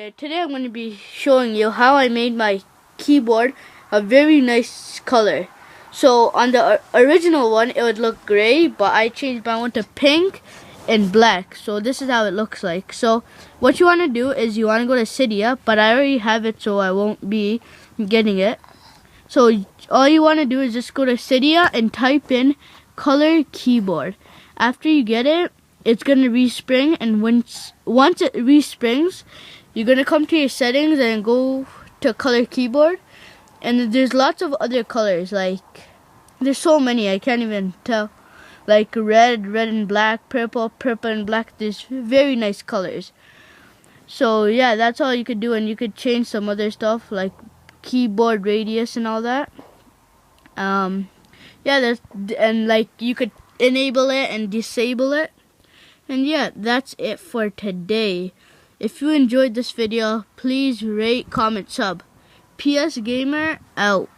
there. Today I'm going to be showing you how I made my keyboard a very nice color. So on the original one it would look gray, but I changed my one to pink and black. So this is how it looks like. So what you want to do is you want to go to Cydia, but I already have it so I won't be getting it. So all you want to do is just go to Cydia and type in color keyboard. After you get it, it's gonna respring, and once it resprings, you're gonna come to your settings and go to color keyboard. And there's lots of other colors, like there's so many I can't even tell, like red and black, purple and black. There's very nice colors. So yeah, that's all you could do, and you could change some other stuff like keyboard radius and all that. Yeah, and like you could enable it and disable it. And yeah, that's it for today. If you enjoyed this video, please rate, comment, sub. PsGamer out.